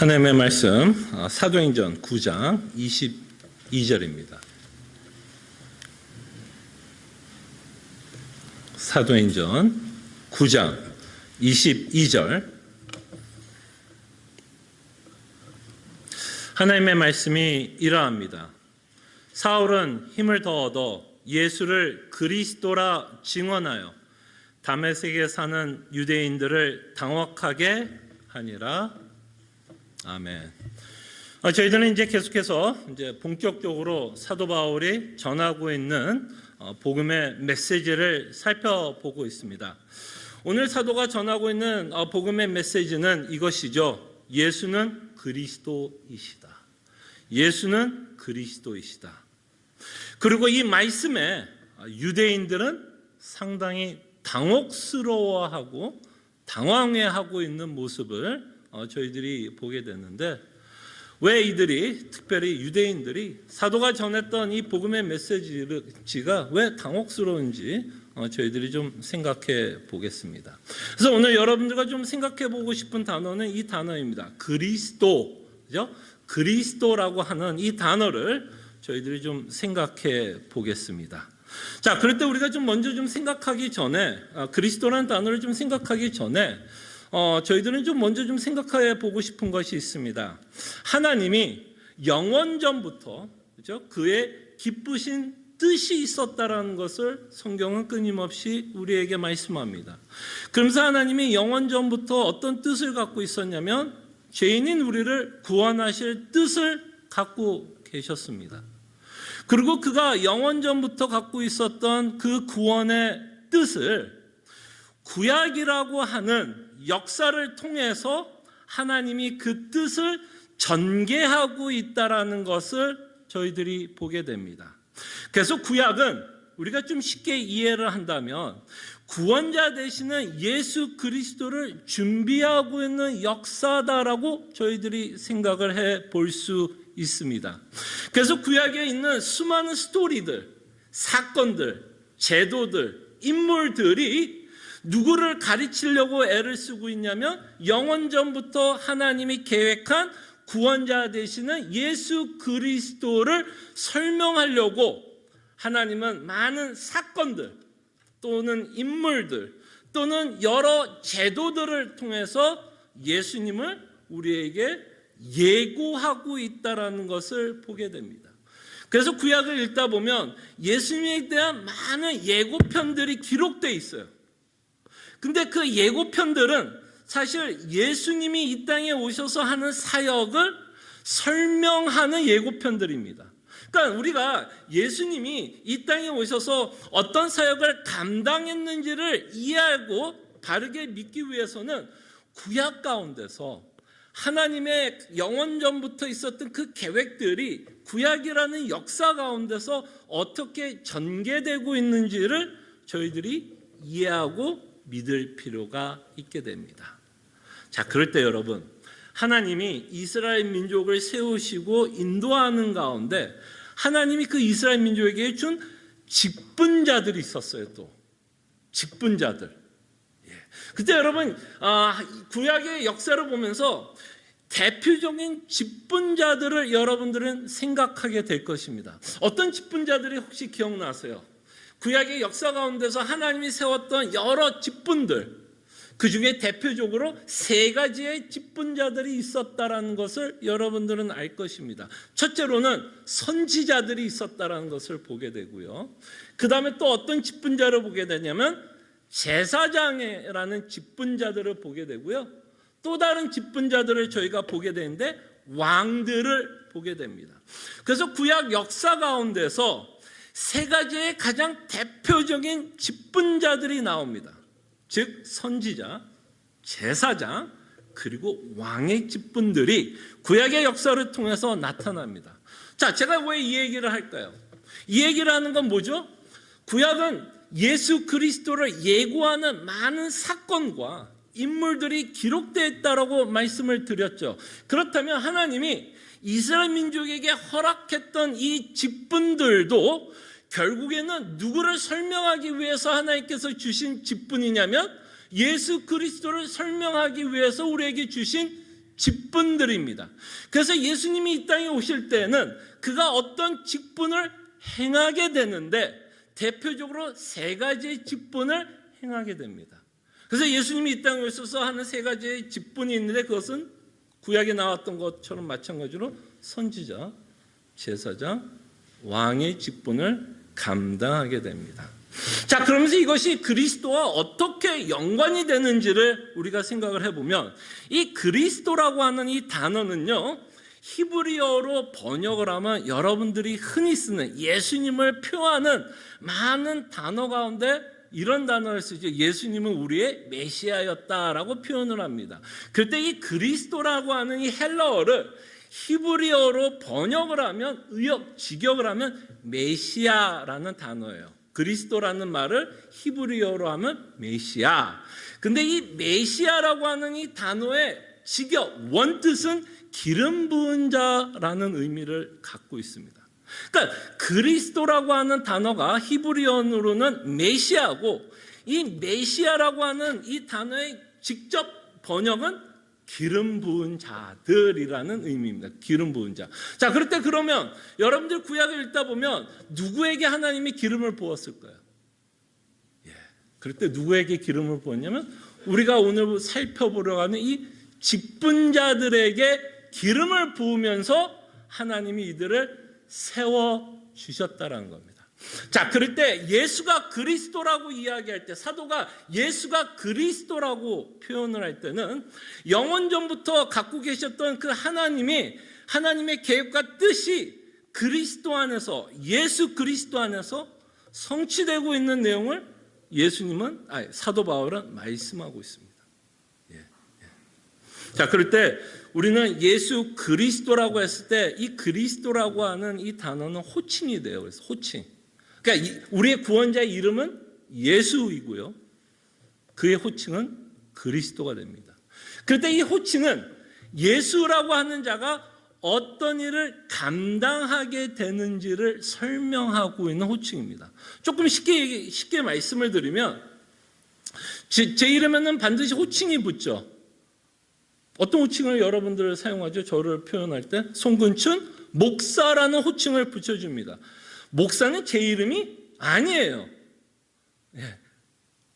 하나님의 말씀 사도행전 9장 22절입니다. 사도행전 9장 22절 하나님의 말씀이 이러합니다. 사울은 힘을 더 얻어 예수를 그리스도라 증언하여 다메섹에 사는 유대인들을 당혹하게 하니라. 아멘. 저희들은 이제 계속해서 본격적으로 사도 바울이 전하고 있는 복음의 메시지를 살펴보고 있습니다. 오늘 사도가 전하고 있는 복음의 메시지는 이것이죠. 예수는 그리스도이시다. 예수는 그리스도이시다. 그리고 이 말씀에 유대인들은 상당히 당혹스러워하고 당황해하고 있는 모습을 저희들이 보게 됐는데, 왜 이들이, 특별히 유대인들이 사도가 전했던 이 복음의 메시지가 왜 당혹스러운지 저희들이 좀 생각해 보겠습니다. 그래서 오늘 여러분들과 좀 생각해 보고 싶은 단어는 이 단어입니다. 그리스도, 그죠? 그리스도라고 하는 이 단어를 저희들이 좀 생각해 보겠습니다. 자, 그럴 때 우리가 좀 먼저 좀 생각하기 전에, 그리스도라는 단어를 좀 생각하기 전에 저희들은 좀 먼저 좀 생각해 보고 싶은 것이 있습니다. 하나님이 영원전부터, 그죠? 그의 기쁘신 뜻이 있었다라는 것을 성경은 끊임없이 우리에게 말씀합니다. 그러면서 하나님이 영원전부터 어떤 뜻을 갖고 있었냐면 죄인인 우리를 구원하실 뜻을 갖고 계셨습니다. 그리고 그가 영원전부터 갖고 있었던 그 구원의 뜻을 구약이라고 하는 역사를 통해서 하나님이 그 뜻을 전개하고 있다라는 것을 저희들이 보게 됩니다. 그래서 구약은 우리가 좀 쉽게 이해를 한다면 구원자 되시는 예수 그리스도를 준비하고 있는 역사다라고 저희들이 생각을 해 볼 수 있습니다. 그래서 구약에 있는 수많은 스토리들, 사건들, 제도들, 인물들이 누구를 가르치려고 애를 쓰고 있냐면 영원전부터 하나님이 계획한 구원자 되시는 예수 그리스도를 설명하려고 하나님은 많은 사건들 또는 인물들 또는 여러 제도들을 통해서 예수님을 우리에게 예고하고 있다는 것을 보게 됩니다. 그래서 구약을 읽다 보면 예수님에 대한 많은 예고편들이 기록되어 있어요. 근데 그 예고편들은 사실 예수님이 이 땅에 오셔서 하는 사역을 설명하는 예고편들입니다. 그러니까 우리가 예수님이 이 땅에 오셔서 어떤 사역을 감당했는지를 이해하고 바르게 믿기 위해서는 구약 가운데서 하나님의 영원전부터 있었던 그 계획들이 구약이라는 역사 가운데서 어떻게 전개되고 있는지를 저희들이 이해하고 믿을 필요가 있게 됩니다. 자, 그럴 때 여러분, 하나님이 이스라엘 민족을 세우시고 인도하는 가운데 하나님이 그 이스라엘 민족에게 준 직분자들이 있었어요. 또 직분자들. 그때 여러분 구약의 역사를 보면서 대표적인 직분자들을 여러분들은 생각하게 될 것입니다. 어떤 직분자들이 혹시 기억나세요? 구약의 역사 가운데서 하나님이 세웠던 여러 직분들, 그 중에 대표적으로 세 가지의 직분자들이 있었다라는 것을 여러분들은 알 것입니다. 첫째로는 선지자들이 있었다라는 것을 보게 되고요. 그 다음에 또 어떤 직분자를 보게 되냐면 제사장이라는 직분자들을 보게 되고요. 또 다른 직분자들을 저희가 보게 되는데 왕들을 보게 됩니다. 그래서 구약 역사 가운데서 세 가지의 가장 대표적인 직분자들이 나옵니다. 즉 선지자, 제사장, 그리고 왕의 직분들이 구약의 역사를 통해서 나타납니다. 자, 제가 왜 이 얘기를 할까요? 이 얘기를 하는 건 뭐죠? 구약은 예수 그리스도를 예고하는 많은 사건과 인물들이 기록되어 있다라고 말씀을 드렸죠. 그렇다면 하나님이 이스라엘 민족에게 허락했던 이 직분들도 결국에는 누구를 설명하기 위해서 하나님께서 주신 직분이냐면 예수 그리스도를 설명하기 위해서 우리에게 주신 직분들입니다. 그래서 예수님이 이 땅에 오실 때는 그가 어떤 직분을 행하게 되는데 대표적으로 세 가지의 직분을 행하게 됩니다. 그래서 예수님이 이 땅에 오셔서 하는 세 가지의 직분이 있는데 그것은 구약에 나왔던 것처럼 마찬가지로 선지자, 제사장, 왕의 직분을 감당하게 됩니다. 자, 그러면서 이것이 그리스도와 어떻게 연관이 되는지를 우리가 생각을 해보면 이 그리스도라고 하는 이 단어는요, 히브리어로 번역을 하면 여러분들이 흔히 쓰는 예수님을 표하는 많은 단어 가운데 이런 단어를 쓰죠. 예수님은 우리의 메시아였다라고 표현을 합니다. 그때 이 그리스도라고 하는 이 헬라어를 히브리어로 번역을 하면 직역을 하면 메시아라는 단어예요. 그리스도라는 말을 히브리어로 하면 메시아. 근데 이 메시아라고 하는 이 단어의 직역, 원뜻은 기름 부은 자라는 의미를 갖고 있습니다. 그러니까 그리스도라고 하는 단어가 히브리어로는 메시아고 이 메시아라고 하는 이 단어의 직접 번역은 기름 부은 자들이라는 의미입니다. 기름 부은 자. 자, 그럴 때 그러면 여러분들 구약을 읽다 보면 누구에게 하나님이 기름을 부었을까요? 그럴 때 누구에게 기름을 부었냐면 우리가 오늘 살펴보려고 하는 이 직분자들에게 기름을 부으면서 하나님이 이들을 세워주셨다는 겁니다. 자, 그럴 때 예수가 그리스도라고 이야기할 때 사도가 예수가 그리스도라고 표현을 할 때는 영원 전부터 갖고 계셨던 그 하나님의 계획과 뜻이 그리스도 안에서 예수 그리스도 안에서 성취되고 있는 내용을 사도 바울은 말씀하고 있습니다. 자, 그럴 때 우리는 예수 그리스도라고 했을 때 이 그리스도라고 하는 이 단어는 호칭이 돼요. 그래서 호칭. 그러니까 우리의 구원자의 이름은 예수이고요. 그의 호칭은 그리스도가 됩니다. 그럴 때 이 호칭은 예수라고 하는 자가 어떤 일을 감당하게 되는지를 설명하고 있는 호칭입니다. 조금 쉽게 말씀을 드리면 제 이름에는 반드시 호칭이 붙죠. 어떤 호칭을 여러분들 사용하죠? 저를 표현할 때 송근춘 목사라는 호칭을 붙여줍니다. 목사는 제 이름이 아니에요.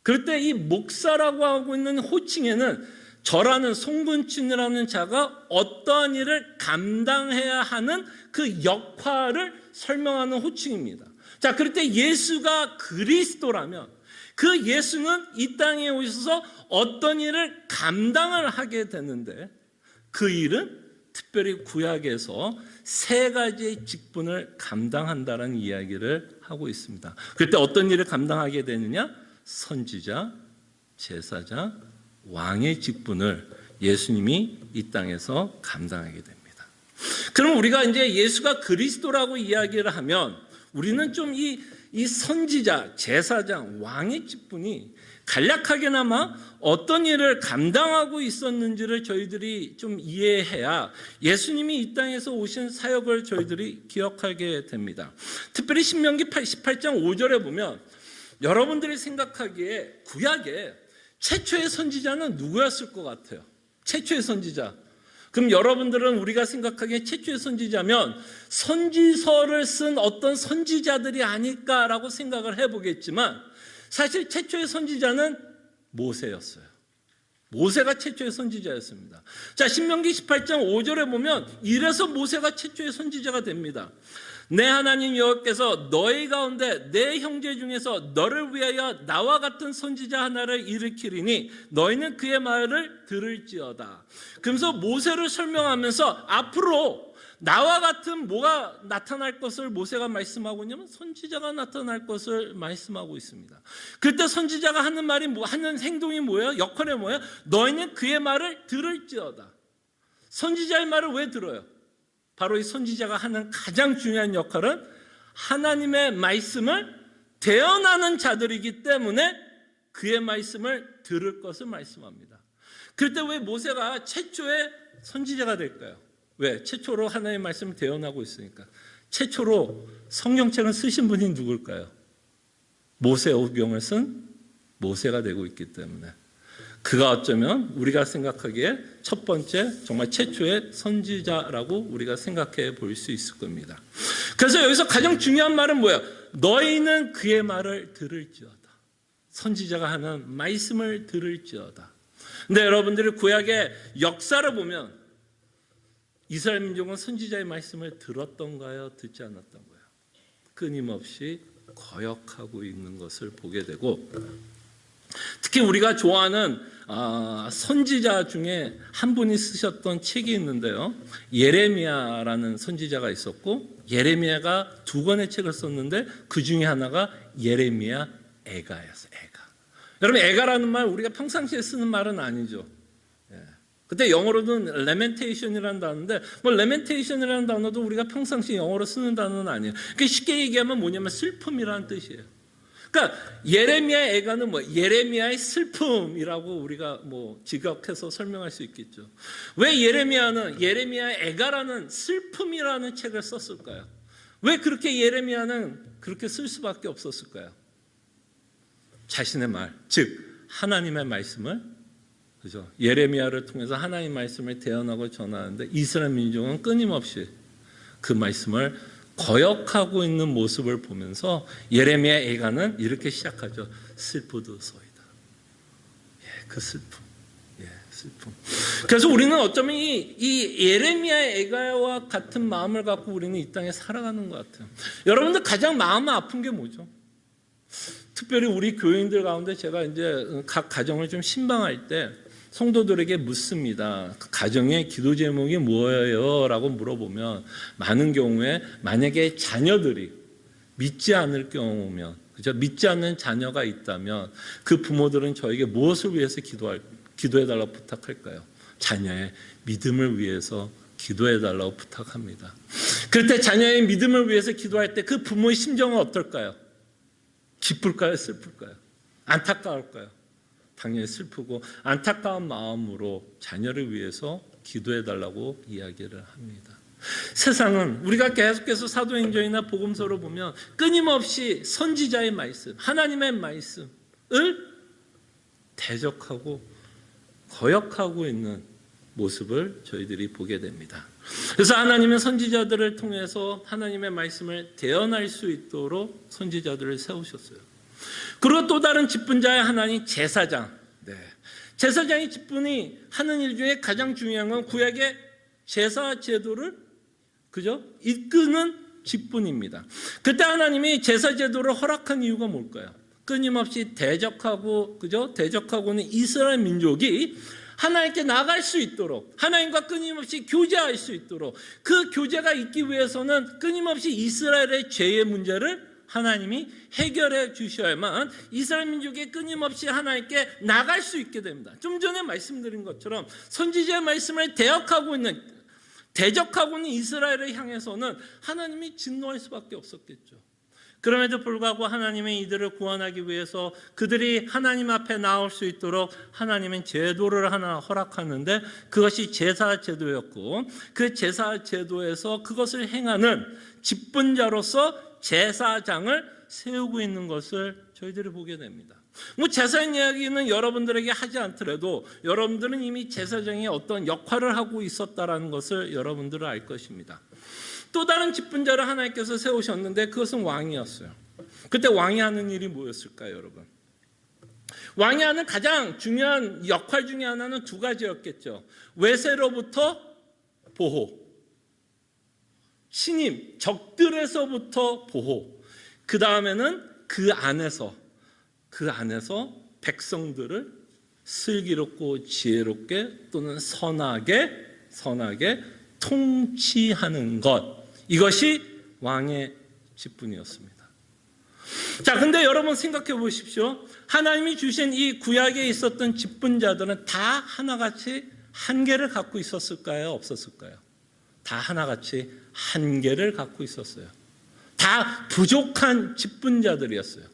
그럴 때 이 목사라고 하고 있는 호칭에는 저라는 송근춘이라는 자가 어떠한 일을 감당해야 하는 그 역할을 설명하는 호칭입니다. 자, 그럴 때 예수가 그리스도라면 그 예수는 이 땅에 오셔서 어떤 일을 감당을 하게 되는데 그 일은 특별히 구약에서 세 가지의 직분을 감당한다는 이야기를 하고 있습니다. 그때 어떤 일을 감당하게 되느냐? 선지자, 제사장, 왕의 직분을 예수님이 이 땅에서 감당하게 됩니다. 그럼 우리가 이제 예수가 그리스도라고 이야기를 하면 우리는 좀 이 선지자, 제사장, 왕의 직분이 간략하게나마 어떤 일을 감당하고 있었는지를 저희들이 좀 이해해야 예수님이 이 땅에서 오신 사역을 저희들이 기억하게 됩니다. 특별히 신명기 18장 5절에 보면 여러분들이 생각하기에 구약에 최초의 선지자는 누구였을 것 같아요? 최초의 선지자. 그럼 여러분들은 우리가 생각하기에 최초의 선지자면 선지서를 쓴 어떤 선지자들이 아닐까라고 생각을 해보겠지만 사실 최초의 선지자는 모세였어요. 모세가 최초의 선지자였습니다. 자, 신명기 18장 5절에 보면 이래서 모세가 최초의 선지자가 됩니다. 내 하나님 여호와께서 너희 가운데 내 형제 중에서 너를 위하여 나와 같은 선지자 하나를 일으키리니 너희는 그의 말을 들을지어다. 그러면서 모세를 설명하면서 앞으로 나와 같은 뭐가 나타날 것을 모세가 말씀하고 있냐면 선지자가 나타날 것을 말씀하고 있습니다. 그때 선지자가 하는 말이 하는 행동이 뭐예요? 역할이 뭐예요? 너희는 그의 말을 들을지어다. 선지자의 말을 왜 들어요? 바로 이 선지자가 하는 가장 중요한 역할은 하나님의 말씀을 대언하는 자들이기 때문에 그의 말씀을 들을 것을 말씀합니다. 그럴 때 왜 모세가 최초의 선지자가 될까요? 왜? 최초로 하나님의 말씀을 대언하고 있으니까. 최초로 성경책을 쓰신 분이 누굴까요? 모세오경을 쓴 모세가 되고 있기 때문에. 그가 어쩌면 우리가 생각하기에 첫 번째, 정말 최초의 선지자라고 우리가 생각해 볼 수 있을 겁니다. 그래서 여기서 가장 중요한 말은 뭐예요? 너희는 그의 말을 들을지어다. 선지자가 하는 말씀을 들을지어다. 근데 여러분들이 구약의 역사를 보면 이스라엘 민족은 선지자의 말씀을 들었던가요? 듣지 않았던가요? 끊임없이 거역하고 있는 것을 보게 되고, 특히 우리가 좋아하는 선지자 중에 한 분이 쓰셨던 책이 있는데요. 예레미야라는 선지자가 있었고, 예레미야가 2권의 책을 썼는데 그 중에 하나가 예레미야 애가였어요. 애가. 여러분, 애가라는 말 우리가 평상시에 쓰는 말은 아니죠. 그때 영어로는 lamentation이라는 단어인데, lamentation이라는 단어도 우리가 평상시 영어로 쓰는 단어는 아니에요. 그러니까 쉽게 얘기하면 뭐냐면 슬픔이라는 뜻이에요. 그러니까 예레미야 애가는 예레미야의 슬픔이라고 우리가 직역해서 설명할 수 있겠죠. 왜 예레미야는 예레미야 애가라는 슬픔이라는 책을 썼을까요? 왜 그렇게 예레미야는 그렇게 쓸 수밖에 없었을까요? 자신의 말, 즉 하나님의 말씀을, 그죠? 예레미야를 통해서 하나님의 말씀을 대언하고 전하는데 이스라엘 민족은 끊임없이 그 말씀을 거역하고 있는 모습을 보면서 예레미야 애가는 이렇게 시작하죠. 슬프도소이다. 그 슬픔. 슬픔. 그래서 우리는 어쩌면 이 예레미야 애가와 같은 마음을 갖고 우리는 이 땅에 살아가는 것 같아요. 여러분들 가장 마음 아픈 게 뭐죠? 특별히 우리 교인들 가운데 제가 이제 각 가정을 좀 신방할 때 성도들에게 묻습니다. 그 가정의 기도 제목이 뭐예요? 라고 물어보면 많은 경우에 만약에 자녀들이 믿지 않을 경우면, 그죠? 믿지 않는 자녀가 있다면 그 부모들은 저에게 무엇을 위해서 기도해달라고 부탁할까요? 자녀의 믿음을 위해서 기도해달라고 부탁합니다. 그럴 때 자녀의 믿음을 위해서 기도할 때 그 부모의 심정은 어떨까요? 기쁠까요? 슬플까요? 안타까울까요? 당연히 슬프고 안타까운 마음으로 자녀를 위해서 기도해달라고 이야기를 합니다. 세상은 우리가 계속해서 사도행전이나 복음서를 보면 끊임없이 선지자의 말씀, 하나님의 말씀을 대적하고 거역하고 있는 모습을 저희들이 보게 됩니다. 그래서 하나님은 선지자들을 통해서 하나님의 말씀을 대언할 수 있도록 선지자들을 세우셨어요. 그리고 또 다른 직분자의 하나님 제사장. 제사장의 직분이 하는 일 중에 가장 중요한 건 구약의 제사 제도를, 그죠? 이끄는 직분입니다. 그때 하나님이 제사 제도를 허락한 이유가 뭘까요? 끊임없이 대적하고, 그죠? 대적하고는 이스라엘 민족이 하나님께 나갈 수 있도록, 하나님과 끊임없이 교제할 수 있도록, 그 교제가 있기 위해서는 끊임없이 이스라엘의 죄의 문제를 하나님이 해결해 주셔야만 이스라엘 민족이 끊임없이 하나님께 나갈 수 있게 됩니다. 좀 전에 말씀드린 것처럼 선지자의 말씀을 대적하고 있는 이스라엘을 향해서는 하나님이 진노할 수밖에 없었겠죠. 그럼에도 불구하고 하나님은 이들을 구원하기 위해서 그들이 하나님 앞에 나올 수 있도록 하나님은 제도를 하나 허락하는데 그것이 제사 제도였고, 그 제사 제도에서 그것을 행하는 직분자로서 제사장을 세우고 있는 것을 저희들이 보게 됩니다. 제사장 이야기는 여러분들에게 하지 않더라도 여러분들은 이미 제사장이 어떤 역할을 하고 있었다는 것을 여러분들은 알 것입니다. 또 다른 직분자를 하나님께서 세우셨는데 그것은 왕이었어요. 그때 왕이 하는 일이 뭐였을까요, 여러분? 왕이 하는 가장 중요한 역할 중에 하나는 2가지였겠죠. 외세로부터 보호, 신임, 적들에서부터 보호, 그 다음에는 그 안에서 백성들을 슬기롭고 지혜롭게 또는 선하게 통치하는 것, 이것이 왕의 직분이었습니다. 자, 근데 여러분 생각해 보십시오. 하나님이 주신 이 구약에 있었던 직분자들은 다 하나같이 한계를 갖고 있었을까요? 없었을까요? 다 하나같이 한계를 갖고 있었어요. 다 부족한 직분자들이었어요.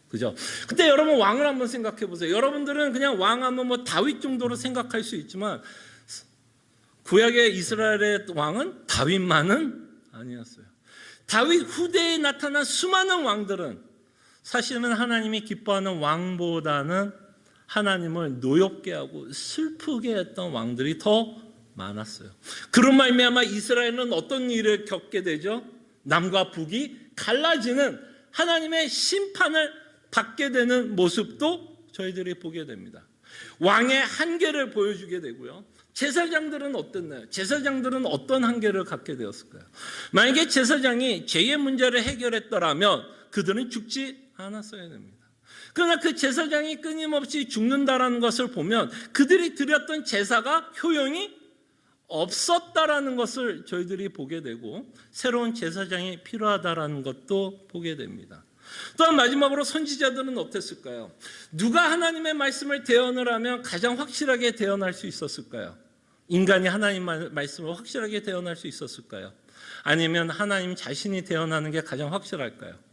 그죠? 근데 여러분 왕을 한번 생각해 보세요. 여러분들은 그냥 왕하면 다윗 정도로 생각할 수 있지만 구약의 이스라엘의 왕은 다윗만은 아니었어요. 다윗 후대에 나타난 수많은 왕들은 사실은 하나님이 기뻐하는 왕보다는 하나님을 노엽게 하고 슬프게 했던 왕들이 더 많았어요. 그런 말미암아 이스라엘은 어떤 일을 겪게 되죠? 남과 북이 갈라지는 하나님의 심판을 받게 되는 모습도 저희들이 보게 됩니다. 왕의 한계를 보여주게 되고요. 제사장들은 어땠나요? 제사장들은 어떤 한계를 갖게 되었을까요? 만약에 제사장이 죄의 문제를 해결했더라면 그들은 죽지 않았어야 됩니다. 그러나 그 제사장이 끊임없이 죽는다라는 것을 보면 그들이 드렸던 제사가 효용이 없었다라는 것을 저희들이 보게 되고 새로운 제사장이 필요하다라는 것도 보게 됩니다. 또한 마지막으로 선지자들은 어땠을까요? 누가 하나님의 말씀을 대언을 하면 가장 확실하게 대언할 수 있었을까요? 인간이 하나님 말씀을 확실하게 대언할 수 있었을까요? 아니면 하나님 자신이 대언하는 게 가장 확실할까요?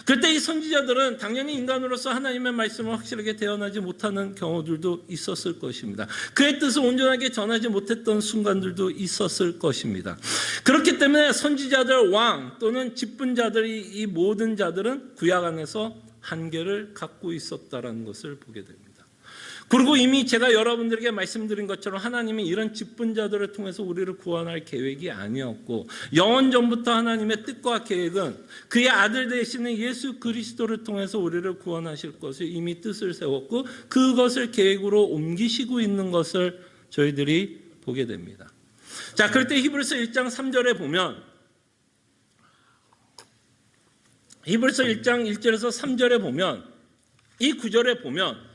그때 이 선지자들은 당연히 인간으로서 하나님의 말씀을 확실하게 대언하지 못하는 경우들도 있었을 것입니다. 그의 뜻을 온전하게 전하지 못했던 순간들도 있었을 것입니다. 그렇기 때문에 선지자들, 왕 또는 직분자들이 이 모든 자들은 구약 안에서 한계를 갖고 있었다는 것을 보게 됩니다. 그리고 이미 제가 여러분들에게 말씀드린 것처럼 하나님이 이런 직분자들을 통해서 우리를 구원할 계획이 아니었고 영원전부터 하나님의 뜻과 계획은 그의 아들 되시는 예수 그리스도를 통해서 우리를 구원하실 것을 이미 뜻을 세웠고 그것을 계획으로 옮기시고 있는 것을 저희들이 보게 됩니다. 자, 그럴 때 히브리서 1장 3절에 보면 히브리서 1장 1절에서 3절에 보면 이 구절에 보면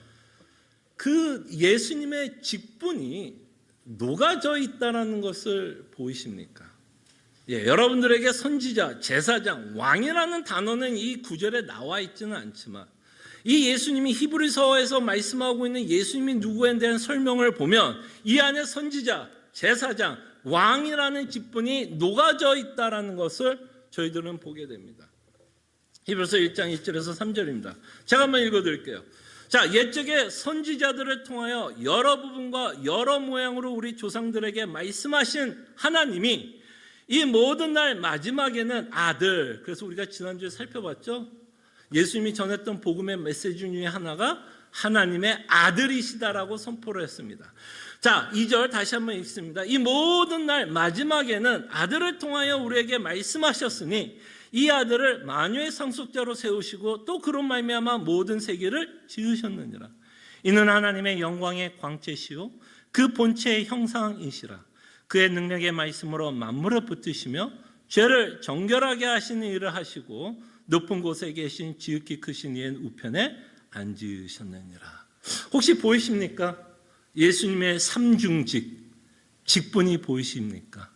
그 예수님의 직분이 녹아져 있다는 것을 보이십니까? 여러분들에게 선지자, 제사장, 왕이라는 단어는 이 구절에 나와 있지는 않지만 이 예수님이 히브리서에서 말씀하고 있는 예수님이 누구에 대한 설명을 보면 이 안에 선지자, 제사장, 왕이라는 직분이 녹아져 있다는 것을 저희들은 보게 됩니다. 히브리서 1장 1절에서 3절입니다. 제가 한번 읽어드릴게요. 자, 옛적에 선지자들을 통하여 여러 부분과 여러 모양으로 우리 조상들에게 말씀하신 하나님이 이 모든 날 마지막에는 아들, 그래서 우리가 지난주에 살펴봤죠? 예수님이 전했던 복음의 메시지 중에 하나가 하나님의 아들이시다라고 선포를 했습니다. 자, 2절 다시 한번 읽습니다. 이 모든 날 마지막에는 아들을 통하여 우리에게 말씀하셨으니 이 아들을 만유의 상속자로 세우시고 또 그런 말미암아 모든 세계를 지으셨느니라. 이는 하나님의 영광의 광채시요 그 본체의 형상이시라. 그의 능력의 말씀으로 만물을 붙드시며 죄를 정결하게 하시는 일을 하시고 높은 곳에 계신 지극히 크신 이의 우편에 앉으셨느니라. 혹시 보이십니까? 예수님의 삼중직, 직분이 보이십니까?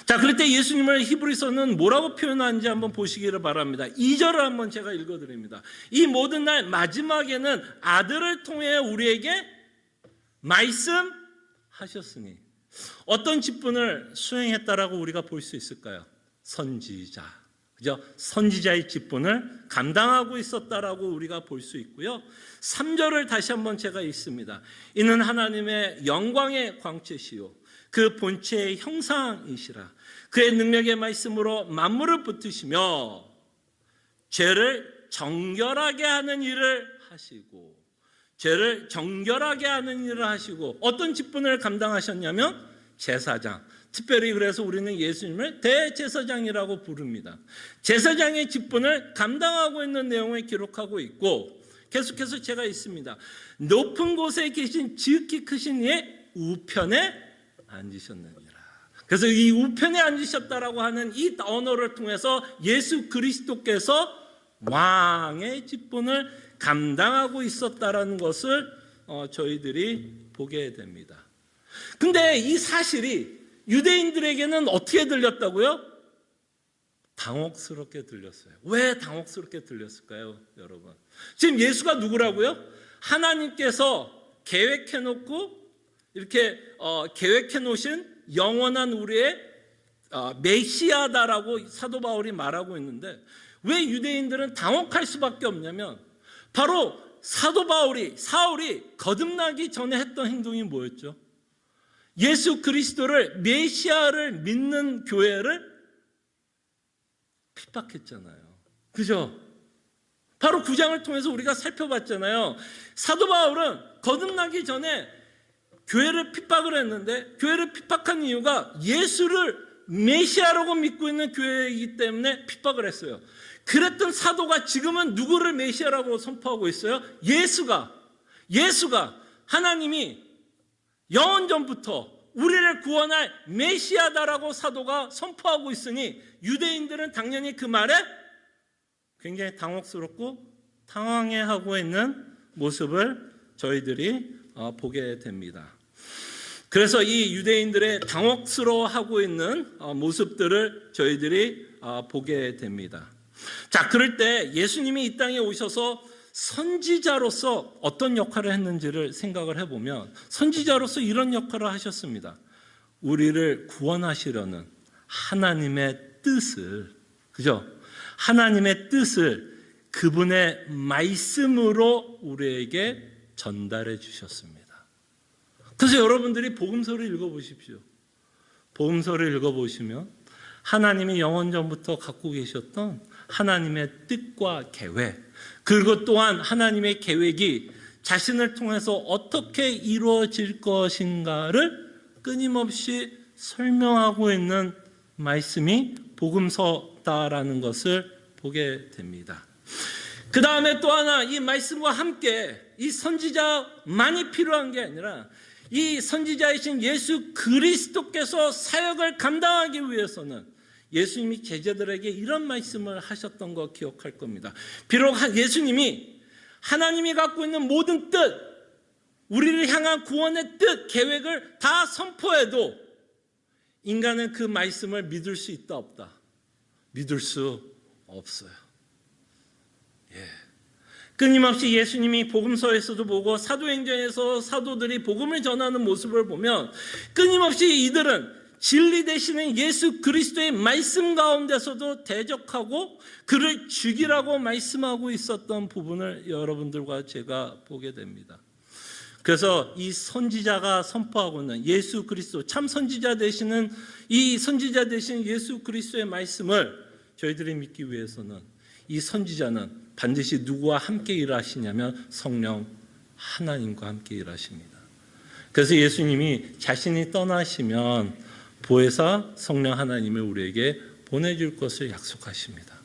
자, 그럴 때 예수님을 히브리서는 뭐라고 표현하는지 한번 보시기를 바랍니다. 2절을 한번 제가 읽어드립니다. 이 모든 날 마지막에는 아들을 통해 우리에게 말씀하셨으니 어떤 직분을 수행했다라고 우리가 볼 수 있을까요? 선지자, 그죠? 선지자의 직분을 감당하고 있었다라고 우리가 볼 수 있고요. 3절을 다시 한번 제가 읽습니다. 이는 하나님의 영광의 광채시요 그 본체의 형상이시라. 그의 능력의 말씀으로 만물을 붙드시며 죄를 정결하게 하는 일을 하시고 죄를 정결하게 하는 일을 하시고 어떤 직분을 감당하셨냐면 제사장. 특별히 그래서 우리는 예수님을 대제사장이라고 부릅니다. 제사장의 직분을 감당하고 있는 내용을 기록하고 있고 계속해서 제가 있습니다. 높은 곳에 계신 지극히 크신 이의 우편에 앉으셨느니라. 그래서 이 우편에 앉으셨다라고 하는 이 언어를 통해서 예수 그리스도께서 왕의 직분을 감당하고 있었다라는 것을 저희들이 보게 됩니다. 근데 이 사실이 유대인들에게는 어떻게 들렸다고요? 당혹스럽게 들렸어요. 왜 당혹스럽게 들렸을까요, 여러분? 지금 예수가 누구라고요? 하나님께서 계획해놓고 이렇게 계획해놓으신 영원한 우리의 메시아다라고 사도 바울이 말하고 있는데 왜 유대인들은 당혹할 수밖에 없냐면 바로 사도 사울이 거듭나기 전에 했던 행동이 뭐였죠? 예수 그리스도를 메시아를 믿는 교회를 핍박했잖아요. 그죠? 바로 9장을 통해서 우리가 살펴봤잖아요. 사도 바울은 거듭나기 전에 교회를 핍박을 했는데, 교회를 핍박한 이유가 예수를 메시아라고 믿고 있는 교회이기 때문에 핍박을 했어요. 그랬던 사도가 지금은 누구를 메시아라고 선포하고 있어요? 예수가 하나님이 영원전부터 우리를 구원할 메시아다라고 사도가 선포하고 있으니, 유대인들은 당연히 그 말에 굉장히 당혹스럽고 당황해하고 있는 모습을 저희들이 보게 됩니다. 그래서 이 유대인들의 당혹스러워하고 있는 모습들을 저희들이 보게 됩니다. 자, 그럴 때 예수님이 이 땅에 오셔서 선지자로서 어떤 역할을 했는지를 생각을 해보면, 선지자로서 이런 역할을 하셨습니다. 우리를 구원하시려는 하나님의 뜻을, 그죠? 하나님의 뜻을 그분의 말씀으로 우리에게 전달해 주셨습니다. 그래서 여러분들이 복음서를 읽어보십시오. 복음서를 읽어보시면 하나님이 영원전부터 갖고 계셨던 하나님의 뜻과 계획, 그리고 또한 하나님의 계획이 자신을 통해서 어떻게 이루어질 것인가를 끊임없이 설명하고 있는 말씀이 복음서다라는 것을 보게 됩니다. 그 다음에 또 하나, 이 말씀과 함께 이 선지자만이 필요한 게 아니라 이 선지자이신 예수 그리스도께서 사역을 감당하기 위해서는 예수님이 제자들에게 이런 말씀을 하셨던 거 기억할 겁니다. 비록 예수님이 하나님이 갖고 있는 모든 뜻, 우리를 향한 구원의 뜻, 계획을 다 선포해도 인간은 그 말씀을 믿을 수 있다 없다? 믿을 수 없어요. 끊임없이 예수님이 복음서에서도 보고 사도행전에서 사도들이 복음을 전하는 모습을 보면 끊임없이 이들은 진리 되시는 예수 그리스도의 말씀 가운데서도 대적하고 그를 죽이라고 말씀하고 있었던 부분을 여러분들과 제가 보게 됩니다. 그래서 이 선지자가 선포하고 있는 예수 그리스도, 참 선지자 되시는 이 선지자 되신 예수 그리스도의 말씀을 저희들이 믿기 위해서는 이 선지자는 반드시 누구와 함께 일하시냐면 성령 하나님과 함께 일하십니다. 그래서 예수님이 자신이 떠나시면 보혜사 성령 하나님을 우리에게 보내줄 것을 약속하십니다.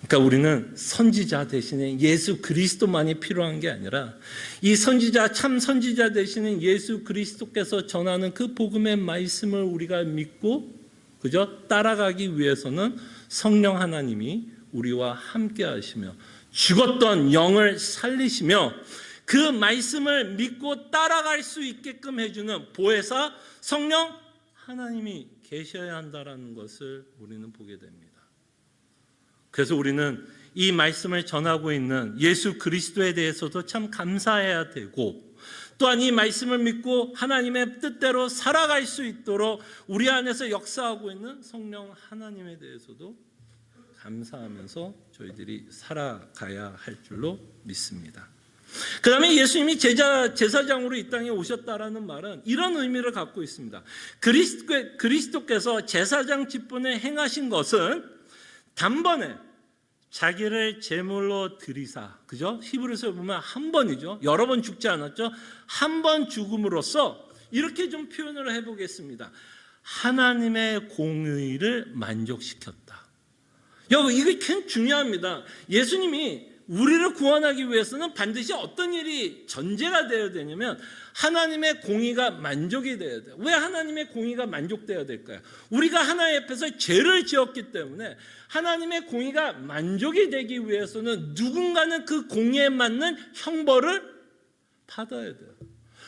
그러니까 우리는 선지자 대신에 예수 그리스도만이 필요한 게 아니라 이 선지자, 참 선지자 되시는 예수 그리스도께서 전하는 그 복음의 말씀을 우리가 믿고 그저 따라가기 위해서는 성령 하나님이 우리와 함께 하시며 죽었던 영을 살리시며 그 말씀을 믿고 따라갈 수 있게끔 해주는 보혜사 성령 하나님이 계셔야 한다는 것을 우리는 보게 됩니다. 그래서 우리는 이 말씀을 전하고 있는 예수 그리스도에 대해서도 참 감사해야 되고, 또한 이 말씀을 믿고 하나님의 뜻대로 살아갈 수 있도록 우리 안에서 역사하고 있는 성령 하나님에 대해서도 감사하면서 저희들이 살아가야 할 줄로 믿습니다. 그 다음에 예수님이 제사장으로 이 땅에 오셨다라는 말은 이런 의미를 갖고 있습니다. 그리스도께서 제사장 직분을 행하신 것은 단번에 자기를 제물로 드리사, 그죠? 히브리서에 보면 한 번이죠. 여러 번 죽지 않았죠. 한 번 죽음으로써 이렇게 좀 표현을 해보겠습니다. 하나님의 공의를 만족시켰다. 여러분, 이게 굉장히 중요합니다. 예수님이 우리를 구원하기 위해서는 반드시 어떤 일이 전제가 되어야 되냐면 하나님의 공의가 만족이 되어야 돼요. 왜 하나님의 공의가 만족되어야 될까요? 우리가 하나님 앞에서 죄를 지었기 때문에 하나님의 공의가 만족이 되기 위해서는 누군가는 그 공의에 맞는 형벌을 받아야 돼요.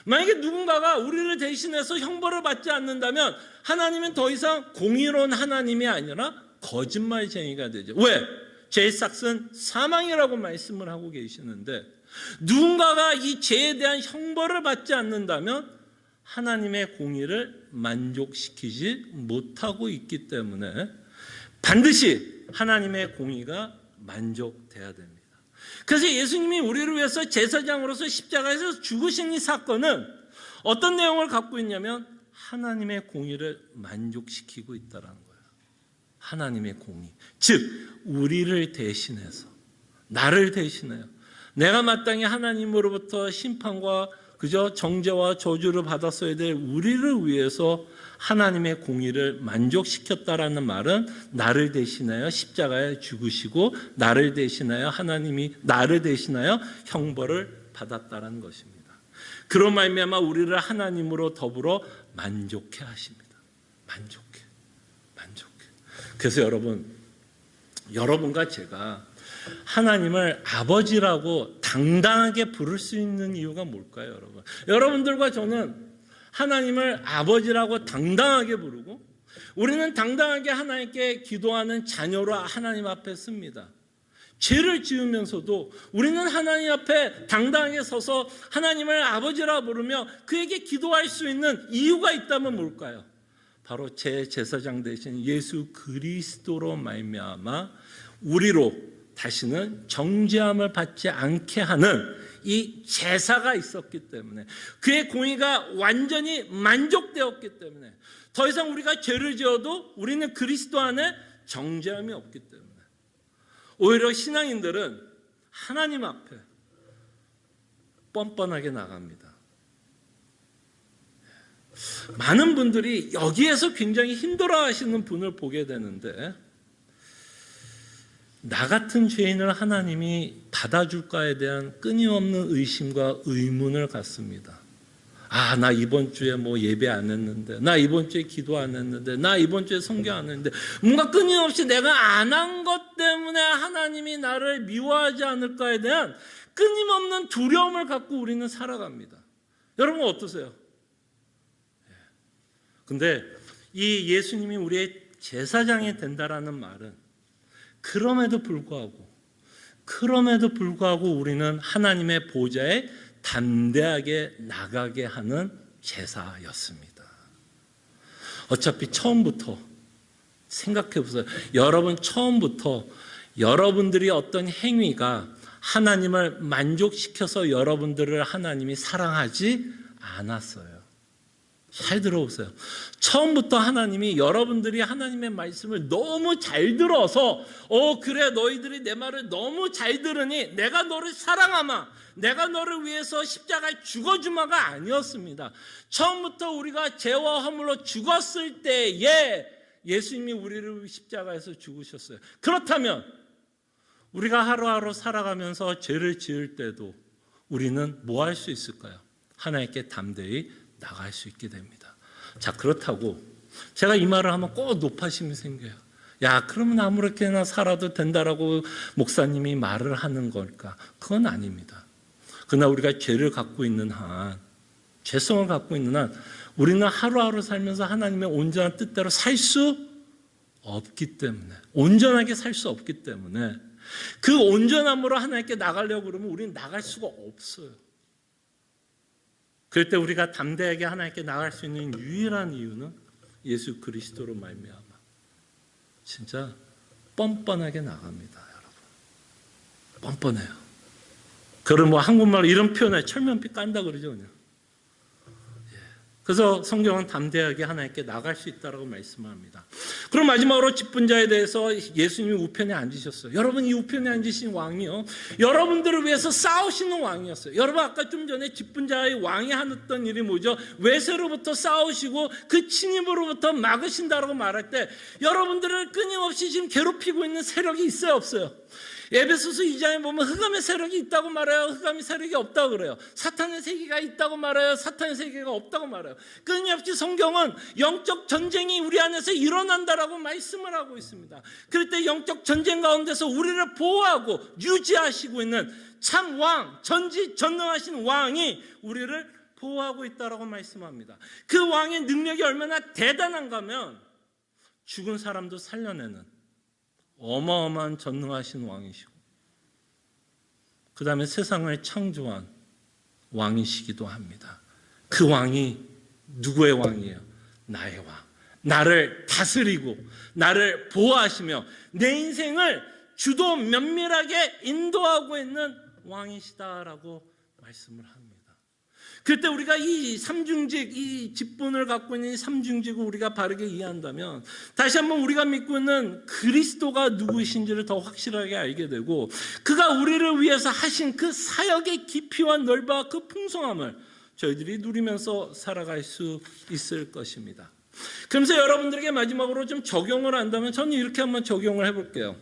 만약에 누군가가 우리를 대신해서 형벌을 받지 않는다면 하나님은 더 이상 공의로운 하나님이 아니라 거짓말쟁이가 되죠. 왜? 죄의 삭은 사망이라고 말씀을 하고 계시는데, 누군가가 이 죄에 대한 형벌을 받지 않는다면 하나님의 공의를 만족시키지 못하고 있기 때문에 반드시 하나님의 공의가 만족돼야 됩니다. 그래서 예수님이 우리를 위해서 제사장으로서 십자가에서 죽으신 이 사건은 어떤 내용을 갖고 있냐면 하나님의 공의를 만족시키고 있다는 거예요. 하나님의 공의, 즉 우리를 대신해서 나를 대신하여 내가 마땅히 하나님으로부터 심판과 정죄와 저주를 받았어야 될 우리를 위해서 하나님의 공의를 만족시켰다라는 말은 나를 대신하여 십자가에 죽으시고 나를 대신하여 하나님이 나를 대신하여 형벌을 받았다라는 것입니다. 그로 말미암아 우리를 하나님으로 더불어 만족해 하십니다. 만족해. 그래서 여러분과 제가 하나님을 아버지라고 당당하게 부를 수 있는 이유가 뭘까요, 여러분? 여러분들과 저는 하나님을 아버지라고 당당하게 부르고 우리는 당당하게 하나님께 기도하는 자녀로 하나님 앞에 씁니다. 죄를 지으면서도 우리는 하나님 앞에 당당하게 서서 하나님을 아버지라 부르며 그에게 기도할 수 있는 이유가 있다면 뭘까요? 바로 제 제사장 되신 예수 그리스도로 말미암아 우리로 다시는 정죄함을 받지 않게 하는 이 제사가 있었기 때문에, 그의 공의가 완전히 만족되었기 때문에 더 이상 우리가 죄를 지어도 우리는 그리스도 안에 정죄함이 없기 때문에 오히려 신앙인들은 하나님 앞에 뻔뻔하게 나갑니다. 많은 분들이 여기에서 굉장히 힘들어하시는 분을 보게 되는데, 나 같은 죄인을 하나님이 받아줄까에 대한 끊임없는 의심과 의문을 갖습니다. 나 이번 주에 예배 안 했는데, 나 이번 주에 기도 안 했는데, 나 이번 주에 성경 안 했는데, 뭔가 끊임없이 내가 안 한 것 때문에 하나님이 나를 미워하지 않을까에 대한 끊임없는 두려움을 갖고 우리는 살아갑니다. 여러분 어떠세요? 근데 이 예수님이 우리의 제사장이 된다라는 말은 그럼에도 불구하고 우리는 하나님의 보좌에 담대하게 나가게 하는 제사였습니다. 어차피 처음부터 생각해 보세요. 여러분 처음부터 여러분들이 어떤 행위가 하나님을 만족시켜서 여러분들을 하나님이 사랑하지 않았어요. 잘 들어보세요. 처음부터 하나님이 여러분들이 하나님의 말씀을 너무 잘 들어서 그래 너희들이 내 말을 너무 잘 들으니 내가 너를 사랑하마, 내가 너를 위해서 십자가에 죽어주마가 아니었습니다. 처음부터 우리가 죄와 허물로 죽었을 때에 예수님이 우리를 십자가에서 죽으셨어요. 그렇다면 우리가 하루하루 살아가면서 죄를 지을 때도 우리는 뭐 할 수 있을까요? 하나님께 담대히 나갈 수 있게 됩니다. 자, 그렇다고 제가 이 말을 하면 꼭 높아심이 생겨요. 그러면 아무렇게나 살아도 된다라고 목사님이 말을 하는 걸까? 그건 아닙니다. 그러나 우리가 죄를 갖고 있는 한, 죄성을 갖고 있는 한 우리는 하루하루 살면서 하나님의 온전한 뜻대로 살 수 없기 때문에, 온전하게 살 수 없기 때문에 그 온전함으로 하나님께 나가려고 그러면 우리는 나갈 수가 없어요. 그럴 때 우리가 담대하게 하나님께 나갈 수 있는 유일한 이유는 예수 그리스도로 말미암아 진짜 뻔뻔하게 나갑니다, 여러분. 뻔뻔해요. 그걸 한국말로 이런 표현에 철면피 깐다 그러죠, 그냥. 그래서 성경은 담대하게 하나님께 나갈 수 있다고 말씀합니다. 그럼 마지막으로 직분자에 대해서 예수님이 우편에 앉으셨어요. 여러분, 이 우편에 앉으신 왕이요, 여러분들을 위해서 싸우시는 왕이었어요. 여러분, 아까 좀 전에 직분자의 왕이 하셨던 일이 뭐죠? 외세로부터 싸우시고 그 침입으로부터 막으신다고 말할 때 여러분들을 끊임없이 지금 괴롭히고 있는 세력이 있어요, 없어요? 에베소서 2장에 보면 흑암의 세력이 있다고 말해요, 흑암의 세력이 없다고 그래요. 사탄의 세계가 있다고 말해요, 사탄의 세계가 없다고 말해요. 끊임없이 성경은 영적 전쟁이 우리 안에서 일어난다라고 말씀을 하고 있습니다. 그럴 때 영적 전쟁 가운데서 우리를 보호하고 유지하시고 있는 참 왕, 전지전능하신 왕이 우리를 보호하고 있다라고 말씀합니다. 그 왕의 능력이 얼마나 대단한가 하면 죽은 사람도 살려내는 어마어마한 전능하신 왕이시고, 그 다음에 세상을 창조한 왕이시기도 합니다. 그 왕이 누구의 왕이에요? 나의 왕. 나를 다스리고 나를 보호하시며 내 인생을 주도 면밀하게 인도하고 있는 왕이시다라고 말씀을 합니다. 그때 우리가 이 삼중직, 이 직분을 갖고 있는 이 삼중직을 우리가 바르게 이해한다면 다시 한번 우리가 믿고 있는 그리스도가 누구이신지를 더 확실하게 알게 되고 그가 우리를 위해서 하신 그 사역의 깊이와 넓이와 그 풍성함을 저희들이 누리면서 살아갈 수 있을 것입니다. 그러면서 여러분들에게 마지막으로 좀 적용을 한다면 저는 이렇게 한번 적용을 해볼게요.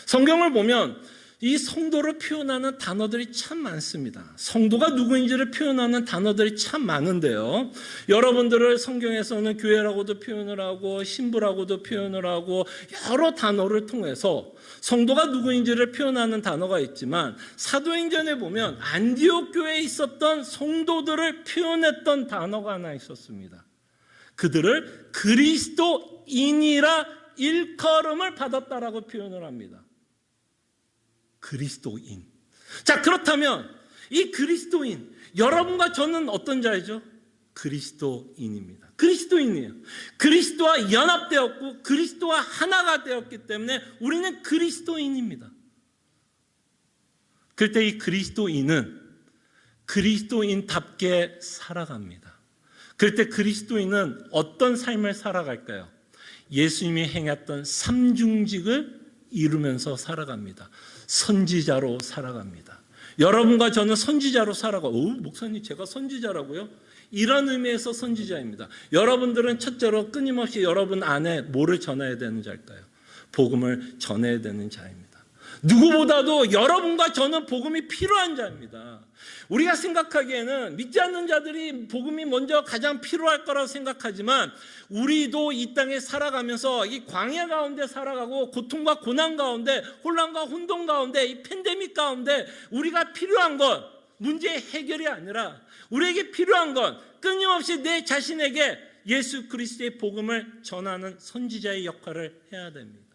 성경을 보면 이 성도를 표현하는 단어들이 참 많습니다. 성도가 누구인지를 표현하는 단어들이 참 많은데요. 여러분들을 성경에서는 교회라고도 표현을 하고 신부라고도 표현을 하고 여러 단어를 통해서 성도가 누구인지를 표현하는 단어가 있지만 사도행전에 보면 안디옥 교회에 있었던 성도들을 표현했던 단어가 하나 있었습니다. 그들을 그리스도인이라 일컬음을 받았다라고 표현을 합니다. 그리스도인. 자, 그렇다면 이 그리스도인, 여러분과 저는 어떤 자이죠? 그리스도인입니다. 그리스도인이에요. 그리스도와 연합되었고 그리스도와 하나가 되었기 때문에 우리는 그리스도인입니다. 그럴 때 이 그리스도인은 그리스도인답게 살아갑니다. 그럴 때 그리스도인은 어떤 삶을 살아갈까요? 예수님이 행했던 삼중직을 이루면서 살아갑니다. 선지자로 살아갑니다. 여러분과 저는 선지자로 살아가고, 목사님 제가 선지자라고요? 이런 의미에서 선지자입니다. 여러분들은 첫째로 끊임없이 여러분 안에 뭐를 전해야 되는 자일까요? 복음을 전해야 되는 자입니다. 누구보다도 여러분과 저는 복음이 필요한 자입니다. 우리가 생각하기에는 믿지 않는 자들이 복음이 먼저 가장 필요할 거라고 생각하지만 우리도 이 땅에 살아가면서 이 광야 가운데 살아가고 고통과 고난 가운데 혼란과 혼돈 가운데 이 팬데믹 가운데 우리가 필요한 건 문제의 해결이 아니라 우리에게 필요한 건 끊임없이 내 자신에게 예수 그리스도의 복음을 전하는 선지자의 역할을 해야 됩니다.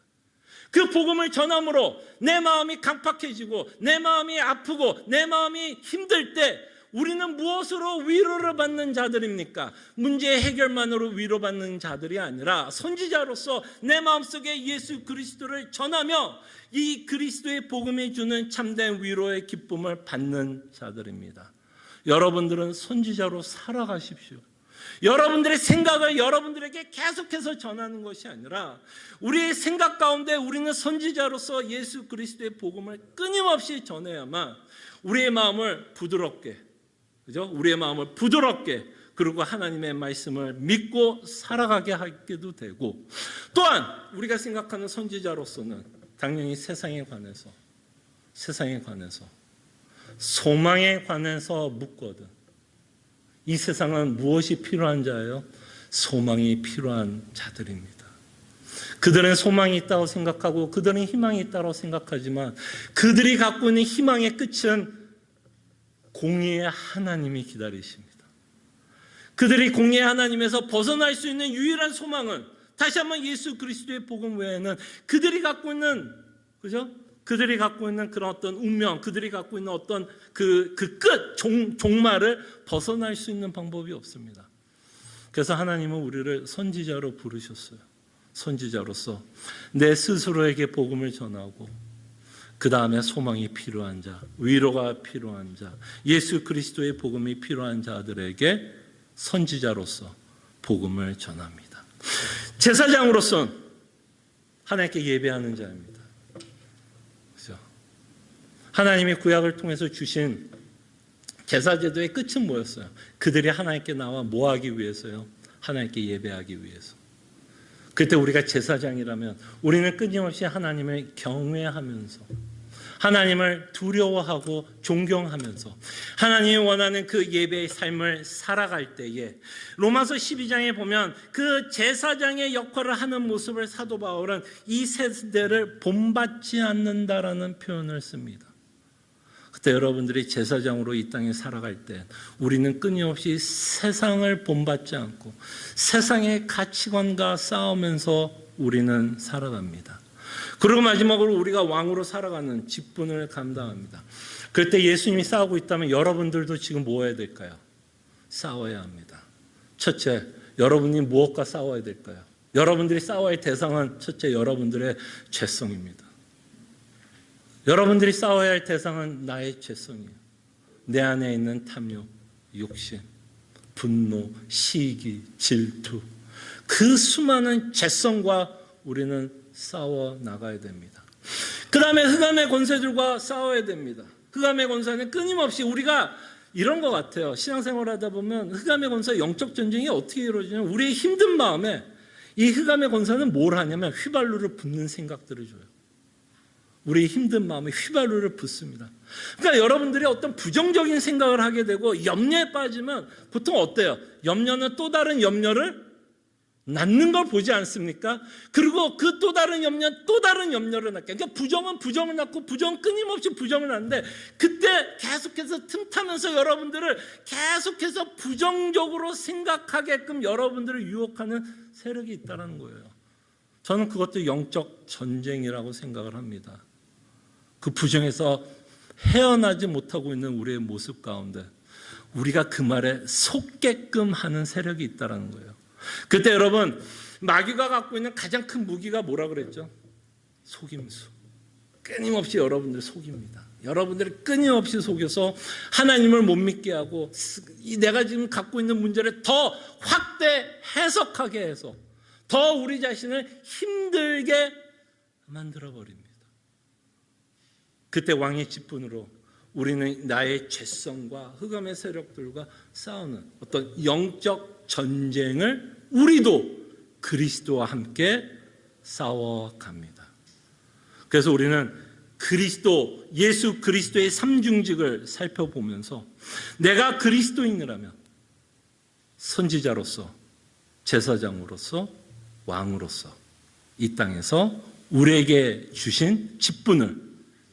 그 복음을 전함으로 내 마음이 강팍해지고 내 마음이 아프고 내 마음이 힘들 때 우리는 무엇으로 위로를 받는 자들입니까? 문제의 해결만으로 위로받는 자들이 아니라 선지자로서 내 마음속에 예수 그리스도를 전하며 이 그리스도의 복음이 주는 참된 위로의 기쁨을 받는 자들입니다. 여러분들은 선지자로 살아가십시오. 여러분들의 생각을 여러분들에게 계속해서 전하는 것이 아니라 우리의 생각 가운데 우리는 선지자로서 예수 그리스도의 복음을 끊임없이 전해야만 우리의 마음을 부드럽게, 그죠? 우리의 마음을 부드럽게 그리고 하나님의 말씀을 믿고 살아가게 하기도 되고 또한 우리가 생각하는 선지자로서는 당연히 세상에 관해서 소망에 관해서 묻거든. 이 세상은 무엇이 필요한 자예요? 소망이 필요한 자들입니다. 그들은 소망이 있다고 생각하고 그들은 희망이 있다고 생각하지만 그들이 갖고 있는 희망의 끝은 공의의 하나님이 기다리십니다. 그들이 공의의 하나님에서 벗어날 수 있는 유일한 소망은 다시 한번 예수 그리스도의 복음 외에는 그들이 갖고 있는, 그죠? 그들이 갖고 있는 그런 어떤 운명, 그들이 갖고 있는 어떤 그 끝, 종말을 벗어날 수 있는 방법이 없습니다. 그래서 하나님은 우리를 선지자로 부르셨어요. 선지자로서 내 스스로에게 복음을 전하고 그 다음에 소망이 필요한 자, 위로가 필요한 자, 예수 그리스도의 복음이 필요한 자들에게 선지자로서 복음을 전합니다. 제사장으로서는 하나님께 예배하는 자입니다. 하나님이 구약을 통해서 주신 제사제도의 끝은 뭐였어요? 그들이 하나님께 나와 뭐 하기 위해서요? 하나님께 예배하기 위해서. 그때 우리가 제사장이라면 우리는 끊임없이 하나님을 경외하면서 하나님을 두려워하고 존경하면서 하나님이 원하는 그 예배의 삶을 살아갈 때에 로마서 12장에 보면 그 제사장의 역할을 하는 모습을 사도 바울은 이 세대를 본받지 않는다라는 표현을 씁니다. 그때 여러분들이 제사장으로 이 땅에 살아갈 때 우리는 끊임없이 세상을 본받지 않고 세상의 가치관과 싸우면서 우리는 살아갑니다. 그리고 마지막으로 우리가 왕으로 살아가는 직분을 감당합니다. 그럴 때 예수님이 싸우고 있다면 여러분들도 지금 뭐 해야 될까요? 싸워야 합니다. 첫째, 여러분이 무엇과 싸워야 될까요? 여러분들이 싸워야 할 대상은 첫째, 여러분들의 죄성입니다. 여러분들이 싸워야 할 대상은 나의 죄성이에요. 내 안에 있는 탐욕, 욕심, 분노, 시기, 질투, 그 수많은 죄성과 우리는 싸워 나가야 됩니다. 그 다음에 흑암의 권세들과 싸워야 됩니다. 흑암의 권세는 끊임없이 우리가 이런 것 같아요. 신앙생활 하다 보면 흑암의 권세, 영적 전쟁이 어떻게 이루어지냐면 우리의 힘든 마음에 이 흑암의 권세는 뭘 하냐면 휘발유를 붓는 생각들을 줘요. 우리의 힘든 마음에 휘발유를 붓습니다. 그러니까 여러분들이 어떤 부정적인 생각을 하게 되고 염려에 빠지면 보통 어때요? 염려는 또 다른 염려를 낳는 걸 보지 않습니까? 그리고 그 또 다른 염려는 또 다른 염려를 낳게. 그러니까 부정은 부정을 낳고 부정은 끊임없이 부정을 낳는데 그때 계속해서 틈타면서 여러분들을 계속해서 부정적으로 생각하게끔 여러분들을 유혹하는 세력이 있다는 거예요. 저는 그것도 영적 전쟁이라고 생각을 합니다. 그 부정에서 헤어나지 못하고 있는 우리의 모습 가운데 우리가 그 말에 속게끔 하는 세력이 있다는 거예요. 그때 여러분 마귀가 갖고 있는 가장 큰 무기가 뭐라 그랬죠? 속임수. 끊임없이 여러분들 속입니다. 여러분들을 끊임없이 속여서 하나님을 못 믿게 하고 내가 지금 갖고 있는 문제를 더 확대 해석하게 해서 더 우리 자신을 힘들게 만들어버립니다. 그때 왕의 직분으로 우리는 나의 죄성과 흑암의 세력들과 싸우는 어떤 영적 전쟁을 우리도 그리스도와 함께 싸워갑니다. 그래서 우리는 그리스도, 예수 그리스도의 삼중직을 살펴보면서 내가 그리스도인이라면 선지자로서, 제사장으로서, 왕으로서 이 땅에서 우리에게 주신 직분을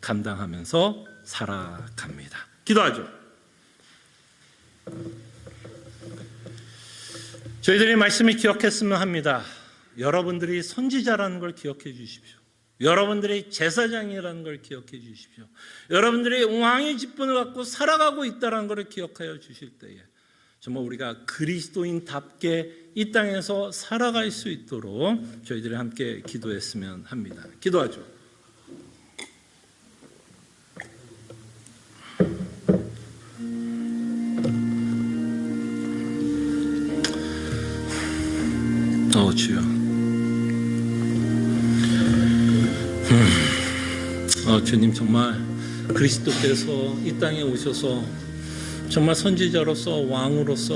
감당하면서 살아갑니다. 기도하죠. 저희들이 말씀을 기억했으면 합니다. 여러분들이 선지자라는 걸 기억해 주십시오. 여러분들이 제사장이라는 걸 기억해 주십시오. 여러분들이 왕의 직분을 갖고 살아가고 있다는 것을 기억하여 주실 때에 정말 우리가 그리스도인답게 이 땅에서 살아갈 수 있도록 저희들이 함께 기도했으면 합니다. 기도하죠. 주여. 주님 정말 그리스도께서 이 땅에 오셔서 정말 선지자로서 왕으로서